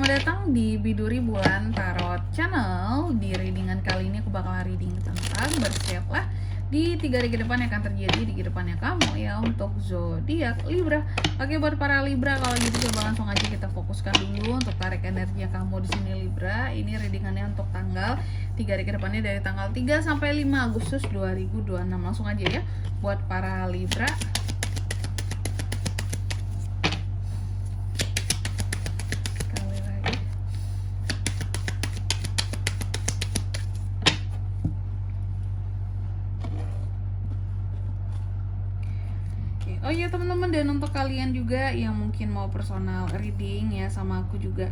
Selamat datang di Biduri Bulan Tarot Channel. Di readingan kali ini aku bakal reading tentang bersiaplah di 3 hari ke depan yang akan terjadi di kehidupannya kamu ya untuk zodiak Libra. Oke, buat para Libra, kalau gitu coba langsung aja kita fokuskan dulu untuk tarik energinya kamu di sini Libra. Ini readingannya untuk tanggal 3 hari ke depannya dari tanggal 3 sampai 5 Agustus 2026. Langsung aja ya buat para Libra. Oh iya teman-teman, dan untuk kalian juga yang mungkin mau personal reading ya sama aku juga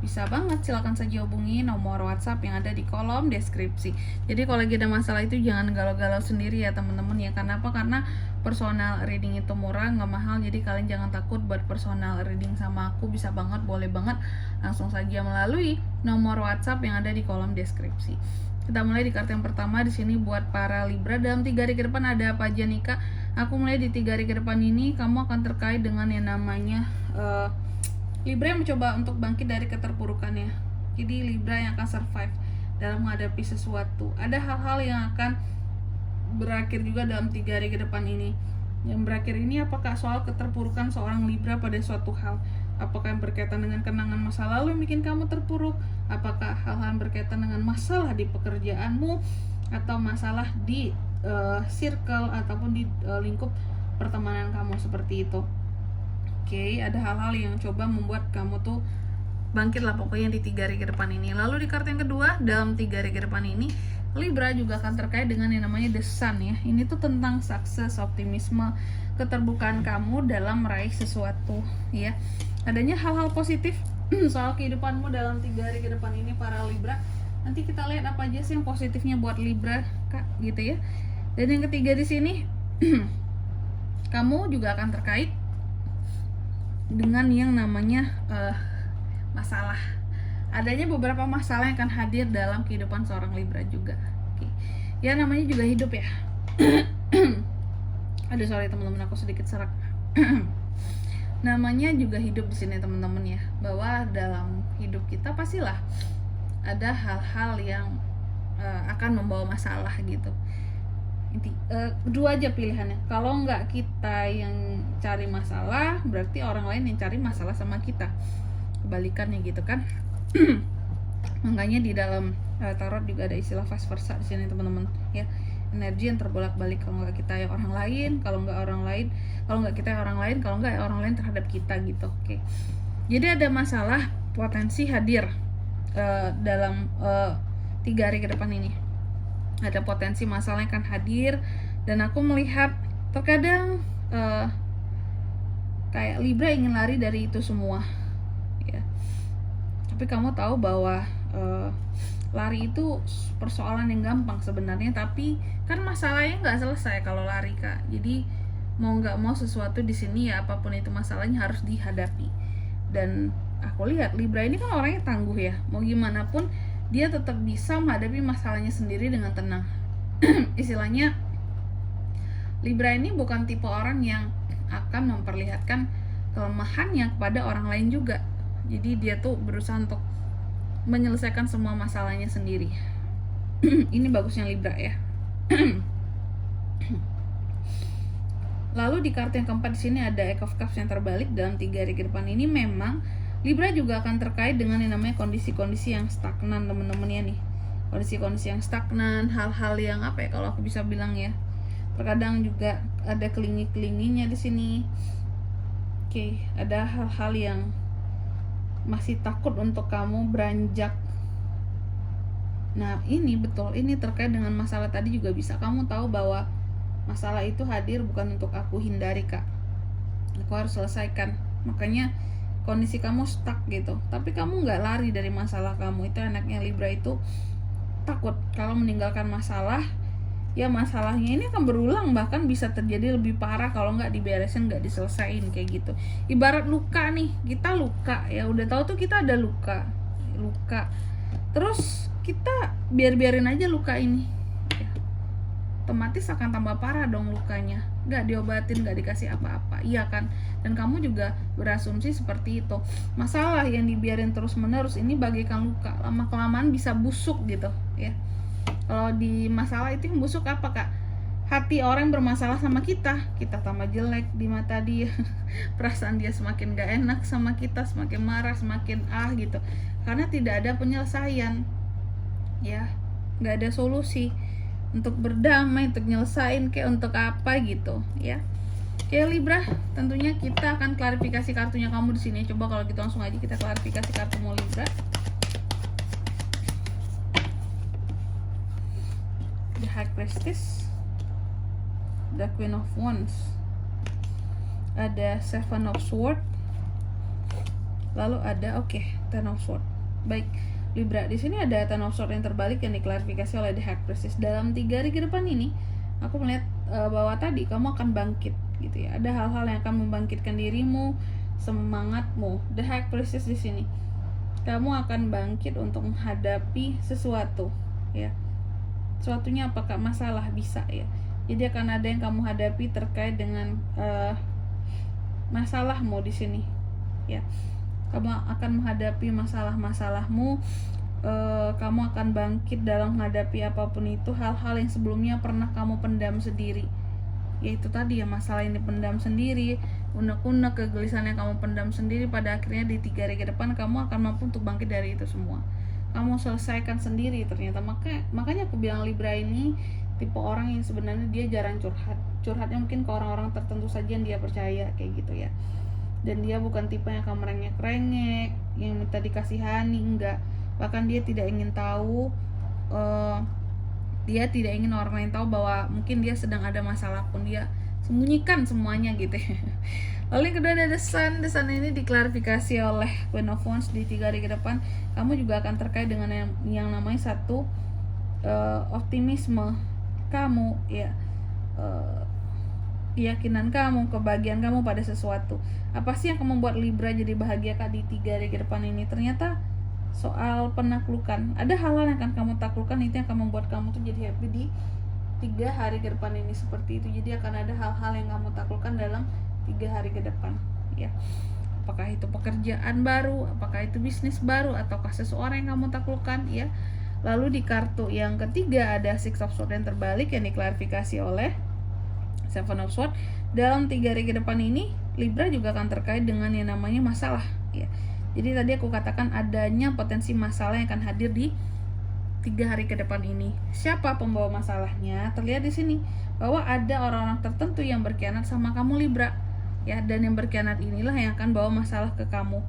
bisa banget, silahkan saja hubungi nomor WhatsApp yang ada di kolom deskripsi. Jadi kalau lagi ada masalah itu jangan galau-galau sendiri ya teman-teman ya. Karena apa? Karena personal reading itu murah, nggak mahal. Jadi kalian jangan takut buat personal reading sama aku, bisa banget, boleh banget langsung saja melalui nomor WhatsApp yang ada di kolom deskripsi. Kita mulai di kartu yang pertama di sini buat para Libra. Dalam 3 hari ke depan ada apa aja nih Kak? Aku mulai di 3 hari ke depan ini kamu akan terkait dengan yang namanya Libra yang mencoba untuk bangkit dari keterpurukannya. Jadi Libra yang akan survive dalam menghadapi sesuatu. Ada hal-hal yang akan berakhir juga dalam 3 hari ke depan ini. Yang berakhir ini apakah soal keterpurukan seorang Libra pada suatu hal? Apakah yang berkaitan dengan kenangan masa lalu yang bikin kamu terpuruk? Apakah hal-hal yang berkaitan dengan masalah di pekerjaanmu? Atau masalah di circle ataupun di lingkup pertemanan kamu seperti itu? Oke, ada hal-hal yang coba membuat kamu tuh bangkit lah pokoknya di 3 hari ke depan ini. Lalu di kartu yang kedua, dalam 3 hari ke depan ini Libra juga akan terkait dengan yang namanya The Sun ya. Ini tuh tentang sukses, optimisme, keterbukaan kamu dalam meraih sesuatu ya. Adanya hal-hal positif soal kehidupanmu dalam 3 hari ke depan ini para Libra. Nanti kita lihat apa aja sih yang positifnya buat Libra Kak gitu ya. Dan yang ketiga di sini kamu juga akan terkait dengan yang namanya masalah. Adanya beberapa masalah yang akan hadir dalam kehidupan seorang Libra juga. Oke. Ya namanya juga hidup ya. Aduh sorry teman-teman, aku sedikit serak. Namanya juga hidup di sini teman-teman ya. Bahwa dalam hidup kita pastilah ada hal-hal yang akan membawa masalah gitu. Dua aja pilihannya. Kalau nggak kita yang cari masalah, berarti orang lain yang cari masalah sama kita. Kebalikannya gitu kan. Makanya di dalam tarot juga ada istilah vice versa di sini teman-teman ya. Energi yang terbolak-balik, kalau nggak kita ya orang lain, kalau nggak orang lain, kalau nggak kita ya orang lain, kalau nggak ya orang lain terhadap kita gitu. Oke. Jadi ada masalah potensi hadir dalam 3 hari ke depan ini. Ada potensi masalah yang akan hadir, dan aku melihat terkadang kayak Libra ingin lari dari itu semua ya. Tapi kamu tahu bahwa lari itu persoalan yang gampang sebenarnya, tapi kan masalahnya nggak selesai kalau lari Kak. Jadi mau nggak mau sesuatu di sini ya, apapun itu masalahnya harus dihadapi. Dan aku lihat Libra ini kan orangnya tangguh ya, mau gimana pun dia tetap bisa menghadapi masalahnya sendiri dengan tenang. Istilahnya Libra ini bukan tipe orang yang akan memperlihatkan kelemahannya kepada orang lain juga. Jadi dia tuh berusaha untuk menyelesaikan semua masalahnya sendiri. Ini bagusnya Libra ya. Lalu di kartu yang keempat di sini ada Eight of Cups yang terbalik. Dalam 3 hari ke depan ini memang Libra juga akan terkait dengan yang namanya kondisi-kondisi yang stagnan teman-teman ya nih. Kondisi-kondisi yang stagnan, hal-hal yang apa ya kalau aku bisa bilang ya. Terkadang juga ada kelingi-kelinginya di sini. Oke, ada hal-hal yang masih takut untuk kamu beranjak. Nah ini betul, ini terkait dengan masalah tadi juga bisa kamu tahu bahwa masalah itu hadir bukan untuk aku hindari Kak, aku harus selesaikan. Makanya kondisi kamu stuck gitu, tapi kamu nggak lari dari masalah kamu. Itu enaknya Libra itu takut kalau meninggalkan masalah ya, masalahnya ini akan berulang, bahkan bisa terjadi lebih parah kalau nggak diberesin, nggak diselesain kayak gitu. Ibarat luka nih, kita luka ya, udah tahu tuh kita ada luka, terus kita biarin aja luka ini ya, otomatis akan tambah parah dong lukanya. nggak diobatin, nggak dikasih apa-apa, iya kan? Dan kamu juga berasumsi seperti itu. Masalah yang dibiarin terus-menerus ini bagaikan luka, lama-kelamaan bisa busuk gitu ya. Kalau di masalah itu yang busuk apa, Kak? Hati orang yang bermasalah sama kita tambah jelek di mata dia. Perasaan dia semakin gak enak sama kita, semakin marah, semakin gitu. Karena tidak ada penyelesaian, ya, gak ada solusi untuk berdamai, untuk nyelesain kayak untuk apa gitu, ya. Oke Libra, tentunya kita akan klarifikasi kartunya kamu di sini. Coba kalau gitu langsung aja kita klarifikasi kartumu Libra. The High Priestess, The Queen of Wands, ada Seven of Swords, lalu ada Ten of Swords. Baik Libra, di sini ada Ten of Swords yang terbalik yang diklarifikasi oleh The High Priestess. Dalam 3 hari ke depan ini, aku melihat bahwa tadi kamu akan bangkit gitu ya. Ada hal-hal yang akan membangkitkan dirimu, semangatmu. The High Priestess di sini, kamu akan bangkit untuk menghadapi sesuatu ya. Sesuatunya apakah masalah bisa ya. Jadi akan ada yang kamu hadapi terkait dengan masalahmu di sini ya. Kamu akan menghadapi masalah-masalahmu, kamu akan bangkit dalam menghadapi apapun itu, hal-hal yang sebelumnya pernah kamu pendam sendiri. Yaitu tadi ya, masalah yang dipendam sendiri, unek-unek, kegelisahan yang kamu pendam sendiri, pada akhirnya di 3 hari ke depan kamu akan mampu untuk bangkit dari itu semua. Kamu selesaikan sendiri ternyata. Makanya aku bilang Libra ini tipe orang yang sebenarnya dia jarang curhatnya mungkin ke orang-orang tertentu saja yang dia percaya kayak gitu ya. Dan dia bukan tipe yang akan merengek-rengek, yang minta dikasihani, enggak. Bahkan dia tidak ingin tahu, dia tidak ingin orang lain tahu bahwa mungkin dia sedang ada masalah pun, dia sembunyikan semuanya gitu ya. Lalu yang kedua ada The Sun. The Sun ini diklarifikasi oleh Queen of Wands di 3 hari ke depan. Kamu juga akan terkait dengan yang namanya satu optimisme kamu ya, keyakinan kamu, kebahagiaan kamu pada sesuatu. Apa sih yang akan membuat Libra jadi bahagia Kak di 3 hari ke depan ini? Ternyata soal penaklukan. Ada hal-hal yang akan kamu taklukkan, itu yang akan membuat kamu tuh jadi happy di 3 hari ke depan ini, seperti itu. Jadi akan ada hal-hal yang kamu taklukkan dalam 3 hari ke depan ya. Apakah itu pekerjaan baru, apakah itu bisnis baru, ataukah seseorang yang kamu taklukkan ya. Lalu di kartu yang ketiga ada Six of Swords yang terbalik yang diklarifikasi oleh Seven of Swords. Dalam 3 hari ke depan ini Libra juga akan terkait dengan yang namanya masalah ya. Jadi tadi aku katakan adanya potensi masalah yang akan hadir di 3 hari ke depan ini. Siapa pembawa masalahnya? Terlihat di sini bahwa ada orang-orang tertentu yang berkhianat sama kamu Libra ya, dan yang berkhianat inilah yang akan bawa masalah ke kamu.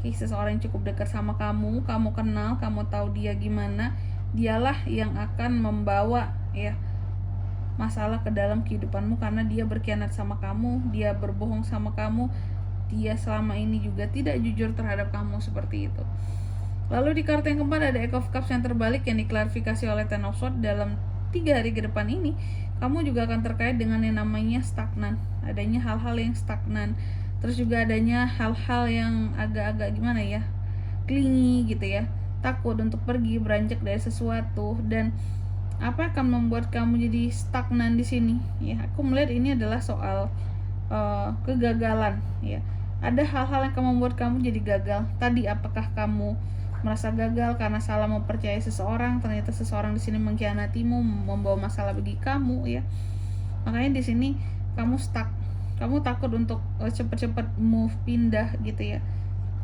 Seseorang yang cukup dekat sama kamu kenal, kamu tahu dia gimana, dialah yang akan membawa ya masalah ke dalam kehidupanmu karena dia berkhianat sama kamu, dia berbohong sama kamu, dia selama ini juga tidak jujur terhadap kamu, seperti itu. Lalu di kartu yang keempat ada Eight of Cups yang terbalik yang diklarifikasi oleh Ten of Swords. Dalam 3 hari ke depan ini kamu juga akan terkait dengan yang namanya stagnan, adanya hal-hal yang stagnan, terus juga adanya hal-hal yang agak-agak gimana ya, clingy gitu ya, takut untuk pergi beranjak dari sesuatu. Dan apa akan membuat kamu jadi stagnan di sini ya? Aku melihat ini adalah soal kegagalan ya. Ada hal-hal yang akan membuat kamu jadi gagal. Tadi apakah kamu merasa gagal karena salah mempercayai seseorang, ternyata seseorang di sini mengkhianatimu, membawa masalah bagi kamu ya. Makanya di sini kamu stuck. Kamu takut untuk cepet-cepet move, pindah gitu ya.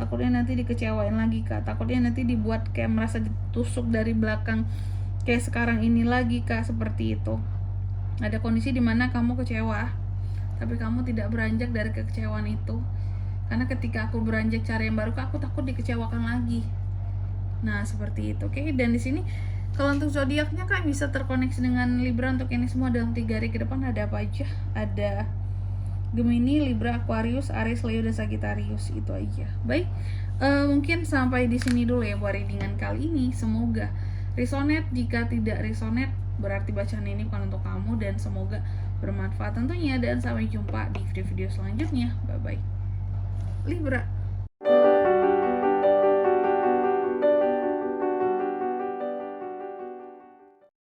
Takutnya nanti dikecewain lagi Kak. Takutnya nanti dibuat kayak merasa ditusuk dari belakang kayak sekarang ini lagi Kak, seperti itu. Ada kondisi dimana kamu kecewa, tapi kamu tidak beranjak dari kekecewaan itu. Karena ketika aku beranjak cari yang baru Kak, aku takut dikecewakan lagi. Nah, seperti itu. Oke, dan di sini kalau untuk zodiaknya Kak bisa terkoneksi dengan Libra untuk ini semua dalam 3 hari ke depan. Ada apa aja? Ada Gemini, Libra, Aquarius, Aries, Leo, dan Sagittarius. Itu aja. Baik, mungkin sampai di sini dulu ya buat readingan kali ini. Semoga resonate. Jika tidak resonate, berarti bacaan ini bukan untuk kamu, dan semoga bermanfaat tentunya. Dan sampai jumpa di video-video selanjutnya. Bye-bye Libra.